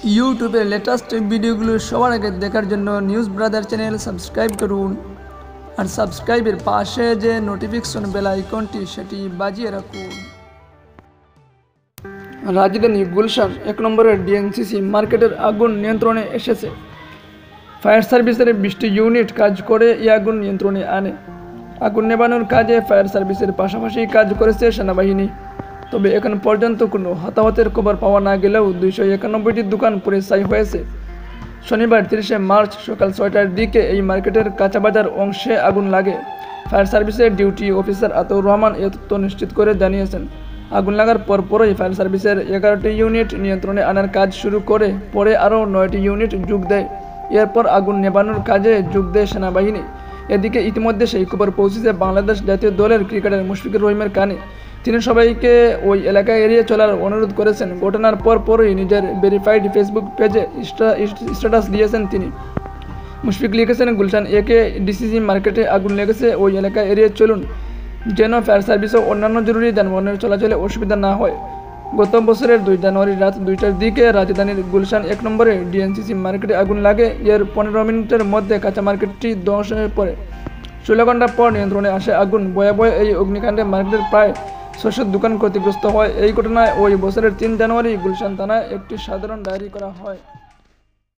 ইউটিউবের লেটেস্ট ভিডিওগুলো সবার আগে দেখার জন্য নিউজ ব্রাদার চ্যানেল সাবস্ক্রাইব করুন আর সাবস্ক্রাইবের পাশে যে নোটিফিকেশন বেল আইকনটি সেটি বাজিয়ে রাখুন। রাজধানী গুলশান 1 নম্বরের ডিএনসিসি মার্কেটের আগুন নিয়ন্ত্রণে এসেছে। ফায়ার সার্ভিসের 20টি ইউনিট কাজ করে এই আগুন নিয়ন্ত্রণে আনে। আগুন নেভানোর কাজে ফায়ার সার্ভিসের পাশাপাশি কাজ করেছে সেনাবাহিনী। তবে এখন পর্যন্ত কোনো হতাহতের খবর পাওয়া না গেলেও 291টি দোকান পুড়ে ছাই হয়েছে। শনিবার 30শে মার্চ সকাল 6টার দিকে এই মার্কেটের কাঁচাবাজার অংশে আগুন লাগে। ফায়ার সার্ভিসের ডিউটি অফিসার আতাউর রহমান এ তথ্য নিশ্চিত করে জানিয়েছেন, আগুন লাগার পরপরই ফায়ার সার্ভিসের 11টি ইউনিট নিয়ন্ত্রণে আনার কাজ শুরু করে পরে আরও 9টি ইউনিট যোগ দেয়। এরপর আগুন নেভানোর কাজে যোগ দেয় সেনাবাহিনী। এদিকে ইতিমধ্যে সেই খবর পৌঁছেছে বাংলাদেশ জাতীয় দলের ক্রিকেটার মুশফিকুর রহিমের কানে। তিনি সবাইকে ওই এলাকা এড়িয়ে চলার অনুরোধ করেছেন। ঘটনার পরপরই নিজের ভেরিফাইড ফেসবুক পেজে স্ট্যাটাস দিয়েছেন তিনি। মুশফিক লিখেছেন, গুলশান একে ডিসিসি মার্কেটে আগুন লেগেছে, ওই এলাকা এড়িয়ে চলুন যেন ফায়ার সার্ভিস ও অন্যান্য জরুরি যানবাহনের চলাচলে অসুবিধা না হয়। গত বছরের 2 জানুয়ারি রাত 2টার দিকে রাজধানীর গুলশান 1 নম্বরে ডিএনসিসি মার্কেটে আগুন লাগে। এর 15 মিনিটের মধ্যে কাঁচা মার্কেটটি ধ্বংস হয়ে পড়ে। 16 ঘন্টা পর নিয়ন্ত্রণে আসে আগুন। ভয়াবহ এই অগ্নিকাণ্ডে মার্কেটের প্রায় 600 দোকান ক্ষতিগ্রস্ত হয়। এই ঘটনায় ওই বছরের 3 জানুয়ারি গুলশান থানায় একটি সাধারণ ডায়েরি করা হয়।